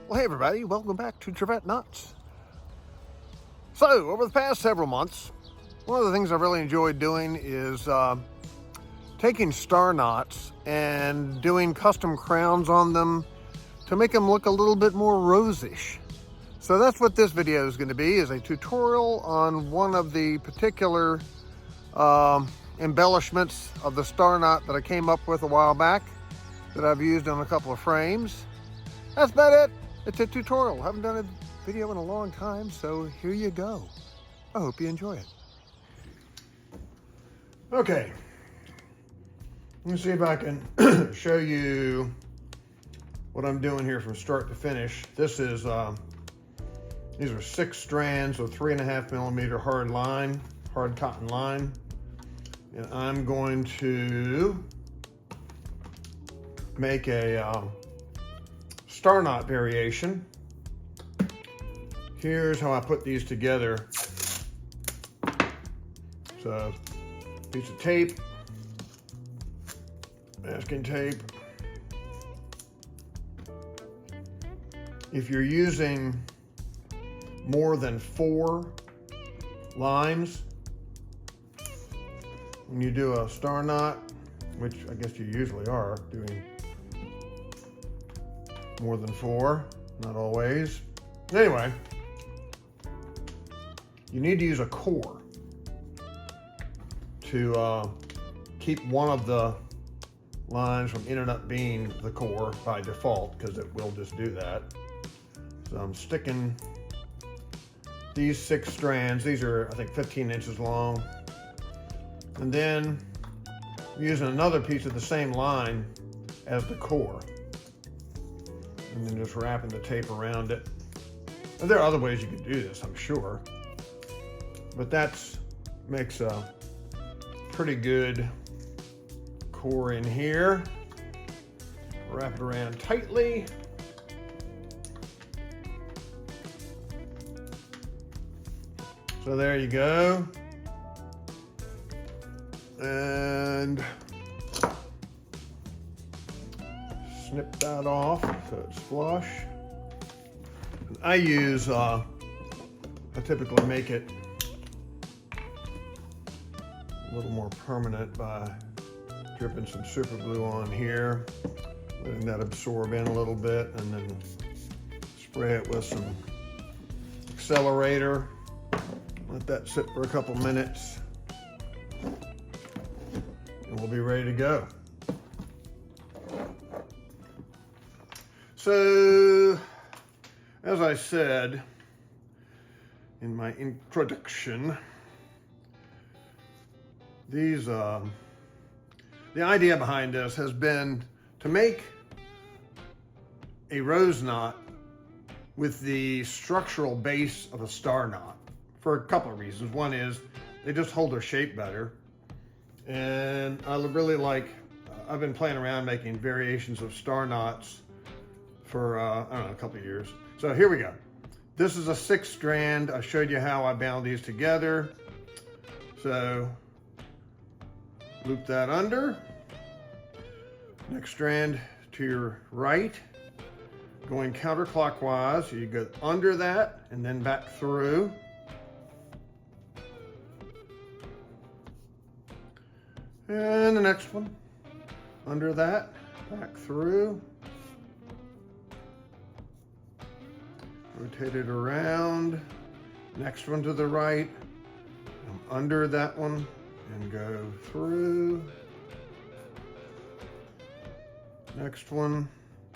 Well, hey everybody, welcome back to Trevette Nuts. So, over the past several months, one of the things I've really enjoyed doing is taking star knots and doing custom crowns on them to make them look a little bit more rosish. So that's what this video is going to be, is a tutorial on one of the particular embellishments of the star knot that I came up with a while back that I've used on a couple of frames. That's about it. It's a tutorial. I haven't done a video in a long time, so here you go. I hope you enjoy it. Okay, let me see if I can show you what I'm doing here from start to finish. This is, these are 6 strands of 3.5 millimeter hard cotton line. And I'm going to make a star knot variation. Here's how I put these together. So, piece of tape, masking tape. If you're using more than 4 lines when you do a star knot, which I guess you usually are doing more than 4, not always. Anyway, you need to use a core to keep one of the lines from ending up being the core by default, because it will just do that. So I'm sticking these 6 strands. These are, I think, 15 inches long. And then I'm using another piece of the same line as the core. And then just wrapping the tape around it. And there are other ways you could do this, I'm sure. But that's makes a pretty good core in here. Wrap it around tightly. So there you go. And snip that off so it's flush. I use, I typically make it a little more permanent by dripping some super glue on here, letting that absorb in a little bit, and then spray it with some accelerator. Let that sit for a couple minutes, and we'll be ready to go. So, as I said in my introduction, the idea behind this has been to make a rose knot with the structural base of a star knot for a couple of reasons. One is they just hold their shape better, and I really like, I've been playing around making variations of star knots for, I don't know, a couple of years. So here we go. This is a 6 strand. I showed you how I bound these together. So loop that under. Next strand to your right, going counterclockwise. So you go under that and then back through. And the next one, under that, back through. Rotate it around. Next one to the right. I'm under that one and go through. Next one,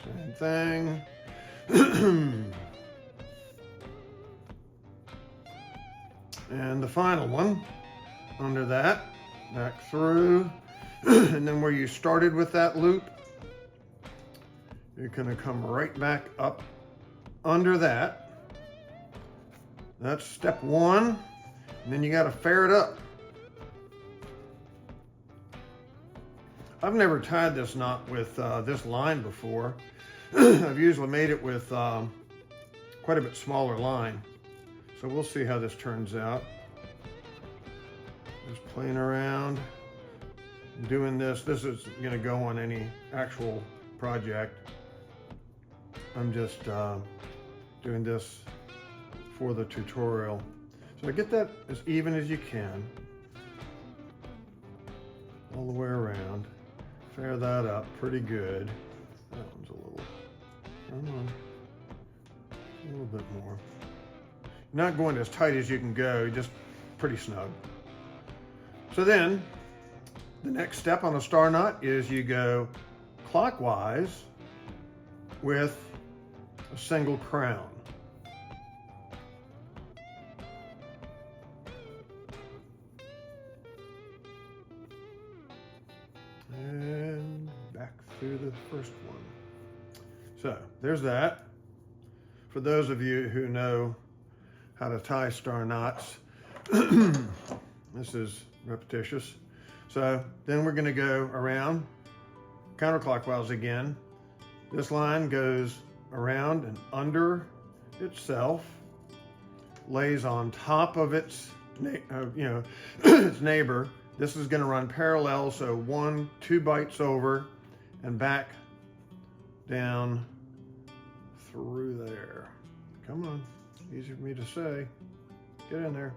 same thing. And the final one, under that, back through. And then where you started with that loop, you're gonna come right back up under that. That's step 1. And then you gotta ferret up. I've never tied this knot with this line before. I've usually made it with quite a bit smaller line. So we'll see how this turns out. Just playing around, doing this. This is gonna go on any actual project. I'm just doing this for the tutorial. So get that as even as you can, all the way around. Fair that up pretty good. That one's a little, come on, a little bit more. You're not going as tight as you can go, just pretty snug. So then, the next step on a star knot is you go clockwise with a single crown. And back through the first one. So there's that. For those of you who know how to tie star knots, this is repetitious. So then we're going to go around counterclockwise again. This line goes around and itself, lays on top of its its neighbor. This is going to run parallel, so 1, 2 bites over and back down through there. Come on, easy for me to say. Get in there.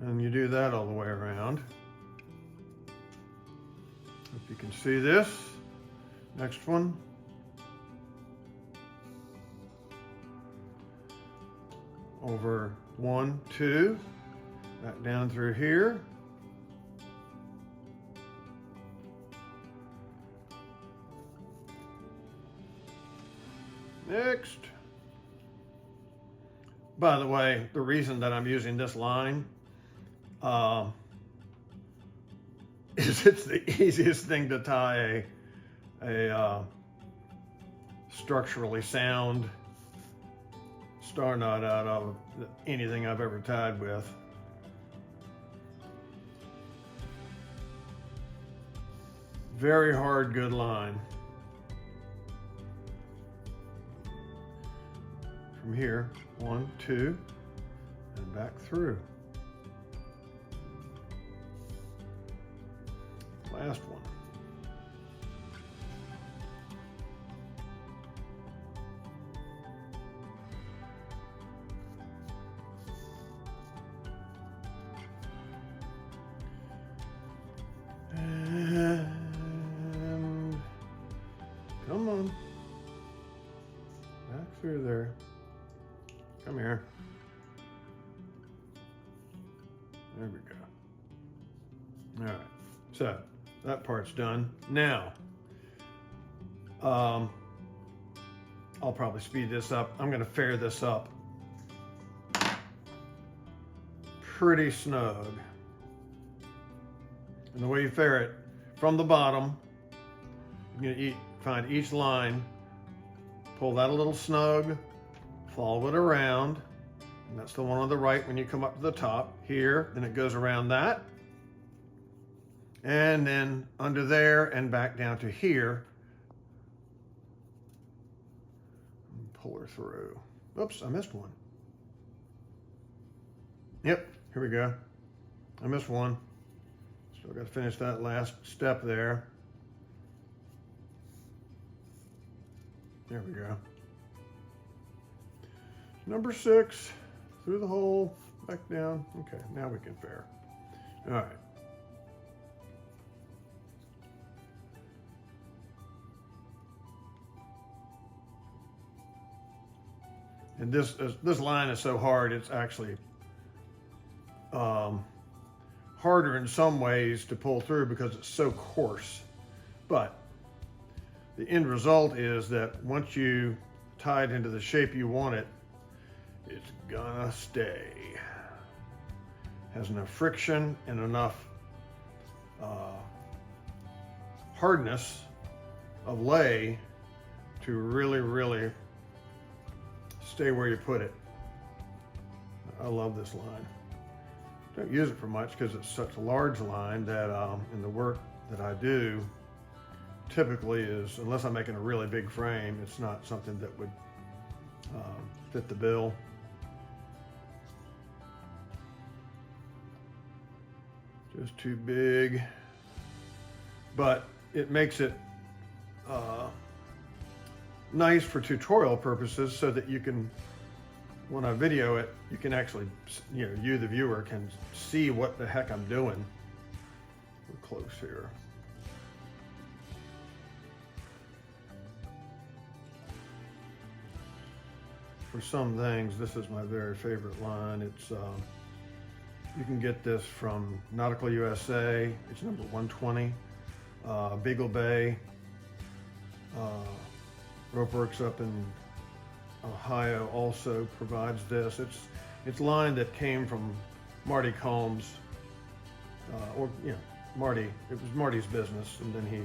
And you do that all the way around. Hope you can see this. Next one. Over 1, 2, back down through here. Next. By the way, the reason that I'm using this line is it's the easiest thing to tie a structurally sound star knot out of anything I've ever tied with. Very hard, good line. From here, 1, 2, and back through. Last one. And come on. Back through there. Come here. There we go. All right. So that part's done. Now, I'll probably speed this up. I'm going to fair this up pretty snug. And the way you fair it, from the bottom, you're going to find each line, pull that a little snug, follow it around, and that's the one on the right when you come up to the top here, then it goes around that, and then under there and back down to here, and pull her through. Oops, I missed one. Yep, here we go. I missed one. Still got to finish that last step there. There we go. Number 6, through the hole, back down. Okay, now we can fair. All right. And this line is so hard, it's actually harder in some ways to pull through because it's so coarse. But the end result is that once you tie it into the shape you want it, it's gonna stay. Has enough friction and enough hardness of lay to really, really stay where you put it. I love this line. Don't use it for much because it's such a large line that in the work that I do, typically is, unless I'm making a really big frame, it's not something that would fit the bill. Just too big, but it makes it nice for tutorial purposes so that you can, when I video it, you can actually, you the viewer can see what the heck I'm doing. We're close here. For some things, this is my very favorite line. It's you can get this from Nautical USA. It's number 120. Beagle Bay. Ropeworks up in Ohio also provides this. It's line that came from Marty Combs, Marty. It was Marty's business, and then he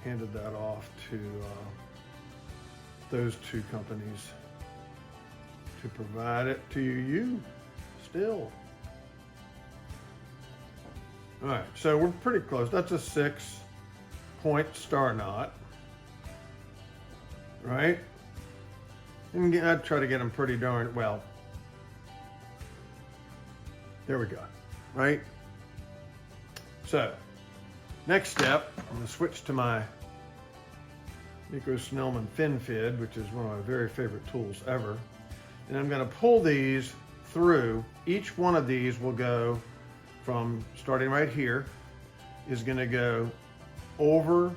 handed that off to those two companies to provide it to you still. All right, so we're pretty close. That's a 6-point star knot, right? And I'd try to get them pretty darn well. There we go, right? So, next step, I'm gonna switch to my Miko Snellman fin fid, which is one of my very favorite tools ever. And I'm gonna pull these through. Each one of these will go from, starting right here, is gonna go over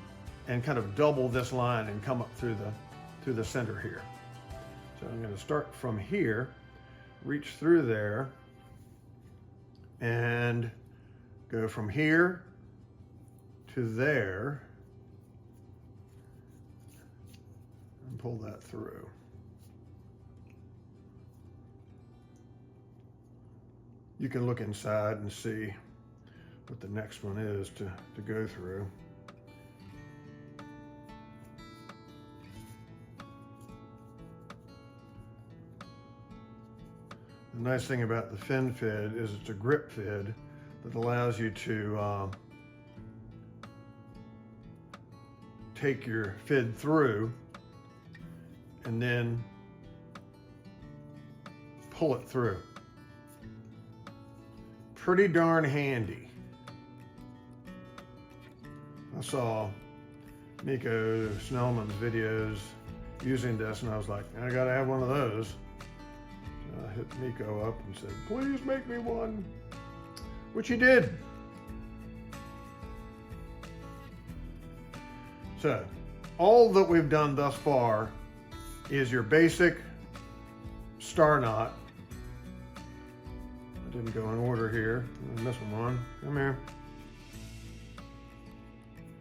and kind of double this line and come up through the center here. So I'm gonna start from here, reach through there, and go from here to there, and pull that through. You can look inside and see what the next one is to go through. The nice thing about the fin fid is it's a grip fid that allows you to take your fid through and then pull it through. Pretty darn handy. I saw Miko Snellman's videos using this and I was like, I gotta have one of those. So I hit Miko up and said, please make me one, which he did. So, all that we've done thus far is your basic star knot. I didn't go in order here. I'm missing one. Come here.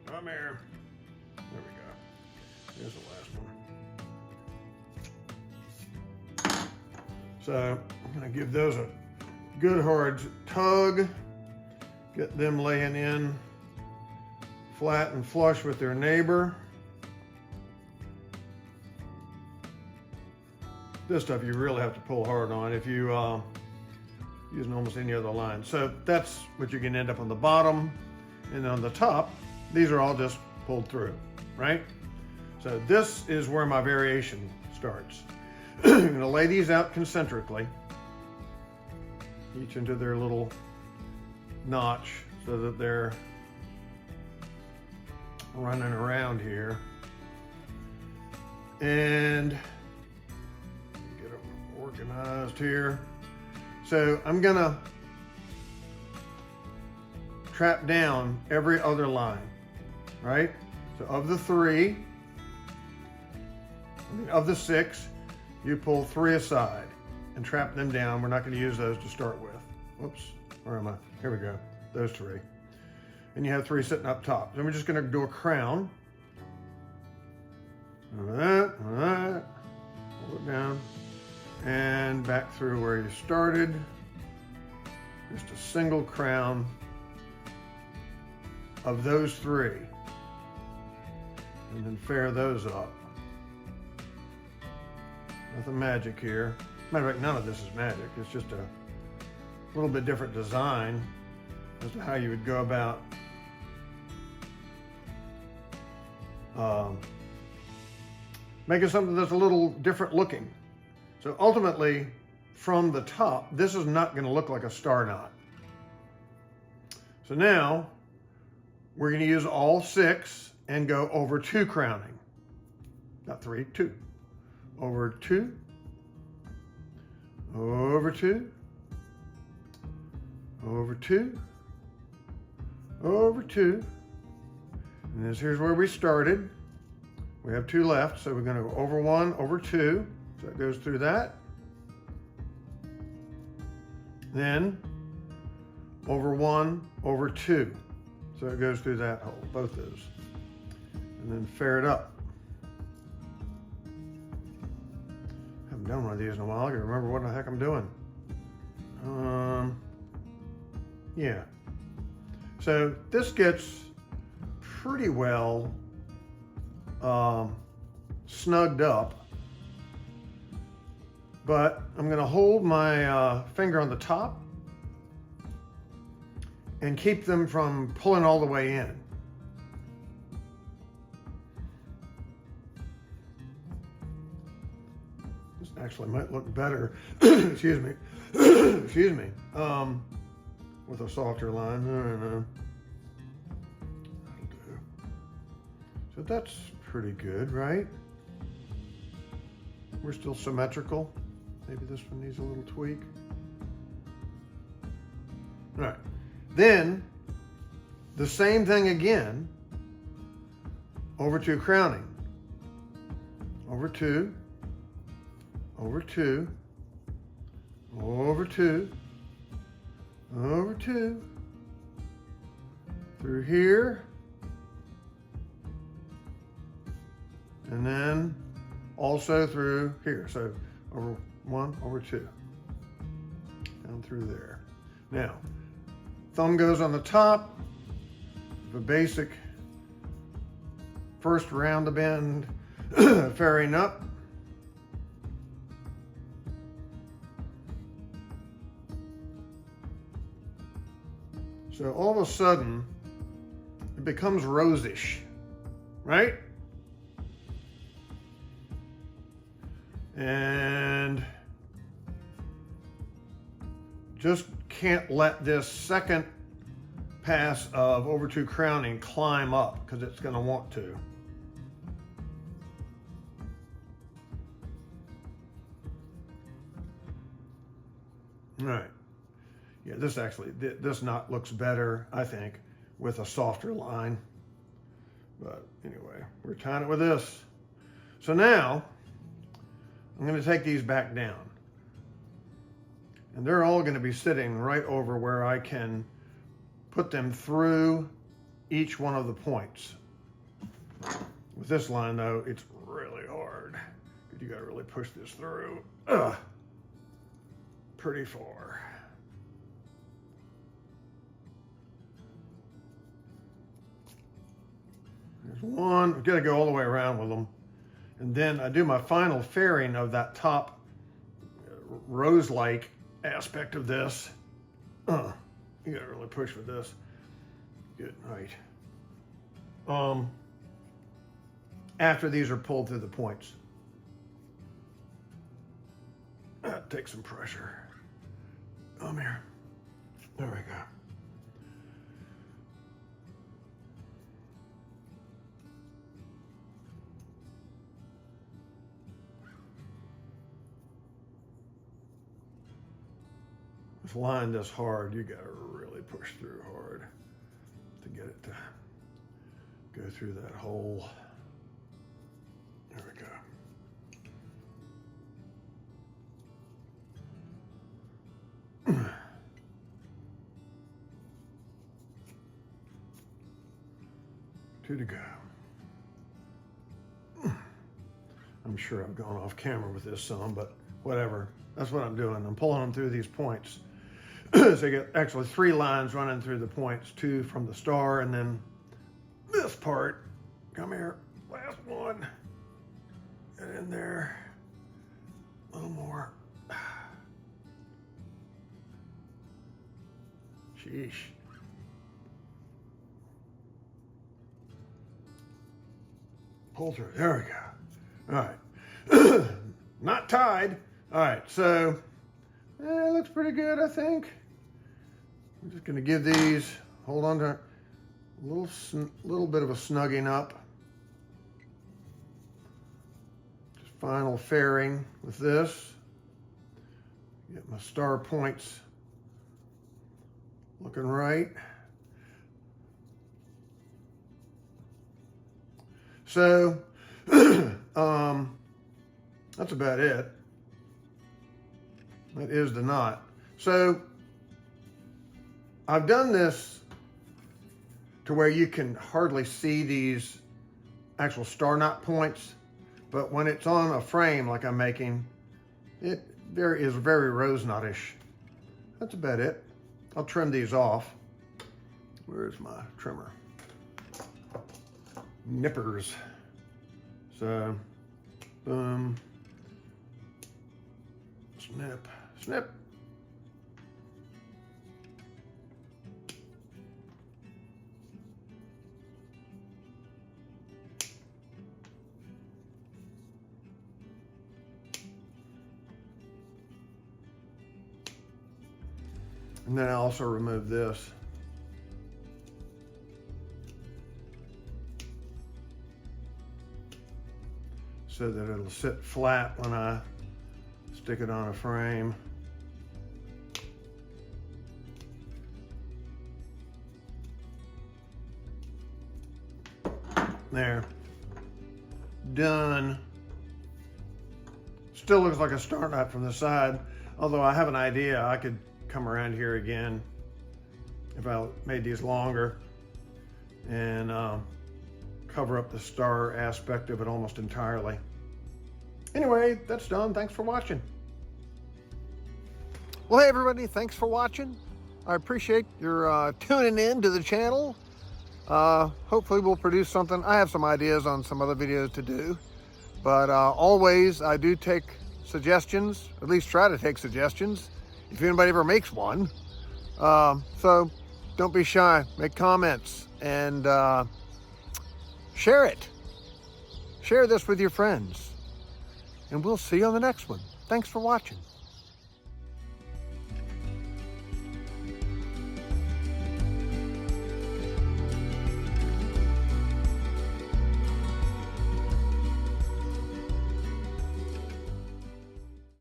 Come here. There we go. Here's the last one. So I'm going to give those a good hard tug. Get them laying in flat and flush with their neighbor. This stuff you really have to pull hard on if you using almost any other line. So that's what you can end up on the bottom, and on the top, these are all just pulled through, right? So this is where my variation starts. I'm gonna lay these out concentrically, each into their little notch so that they're running around here. And get them organized here. So I'm gonna trap down every other line, right? So of the 6, you pull 3 aside and trap them down. We're not gonna use those to start with. Whoops, where am I? Here we go, those 3. And you have 3 sitting up top. Then we're just gonna do a crown. That, pull it down. And back through where you started. Just a single crown of those 3. And then fair those up. Nothing magic here. Matter of fact, none of this is magic. It's just a little bit different design as to how you would go about making something that's a little different looking. So ultimately, from the top, this is not going to look like a star knot. So now, we're going to use all 6 and go over 2 crowning. Not 3, 2. Over 2, over 2, over 2, over 2. And here's where we started. We have 2 left, so we're going to go over 1, over 2. So it goes through that. Then over 1, over 2. So it goes through that hole, both those. And then fair it up. Haven't done one of these in a while. I can remember what the heck I'm doing. Yeah. So this gets pretty well snugged up, but I'm going to hold my finger on the top and keep them from pulling all the way in. This actually might look better, excuse me, excuse me, with a softer line. That'll do. So that's pretty good, right? We're still symmetrical. Maybe this one needs a little tweak. All right. Then the same thing again, over 2 crowning. Over 2, over 2, over 2, over 2, through here, and then also through here. So over 1, over 2, down through there. Now, thumb goes on the top, the basic first round the bend, fairing up. So all of a sudden, it becomes rosish, right? And just can't let this second pass of over 2 crowning climb up, because it's going to want to. All right. Yeah, this knot looks better, I think, with a softer line. But anyway, we're tying it with this. So now, I'm going to take these back down. And they're all going to be sitting right over where I can put them through each one of the points. With this line, though, it's really hard. You got to really push this through. Pretty far. There's one. I've got to go all the way around with them. And then I do my final fairing of that top rose-like aspect of this. You got to really push with this. Good night. After these are pulled through the points. Take some pressure. Come here. There we go. This line this hard, you gotta really push through hard to get it to go through that hole. There we go. Two to go. I'm sure I've gone off camera with this some, but whatever. That's what I'm doing. I'm pulling them through these points. So you get actually 3 lines running through the points, 2 from the star, and then this part. Come here, last one. Get in there. A little more. Sheesh. Pull through. There we go. All right. Not tied. All right, so it looks pretty good, I think. I'm just going to give these, hold on to a little bit of a snugging up. Just final fairing with this. Get my star points looking right. So, that's about it. That is the knot. So, I've done this to where you can hardly see these actual star knot points, but when it's on a frame like I'm making, it is very rose knot-ish. That's about it. I'll trim these off. Where's my trimmer? Nippers. So, boom, snip, snip. And then I also remove this. So that it'll sit flat when I stick it on a frame. There. Done. Still looks like a star knot from the side, although I have an idea. I could come around here again if I made these longer and cover up the star aspect of it almost entirely. Anyway, that's done. Thanks for watching. Well, hey everybody, thanks for watching. I appreciate your tuning in to the channel. Hopefully we'll produce something. I have some ideas on some other videos to do, but always I do take suggestions, at least try to take suggestions, if anybody ever makes one. So don't be shy, make comments, and share it. Share this with your friends. And we'll see you on the next one. Thanks for watching.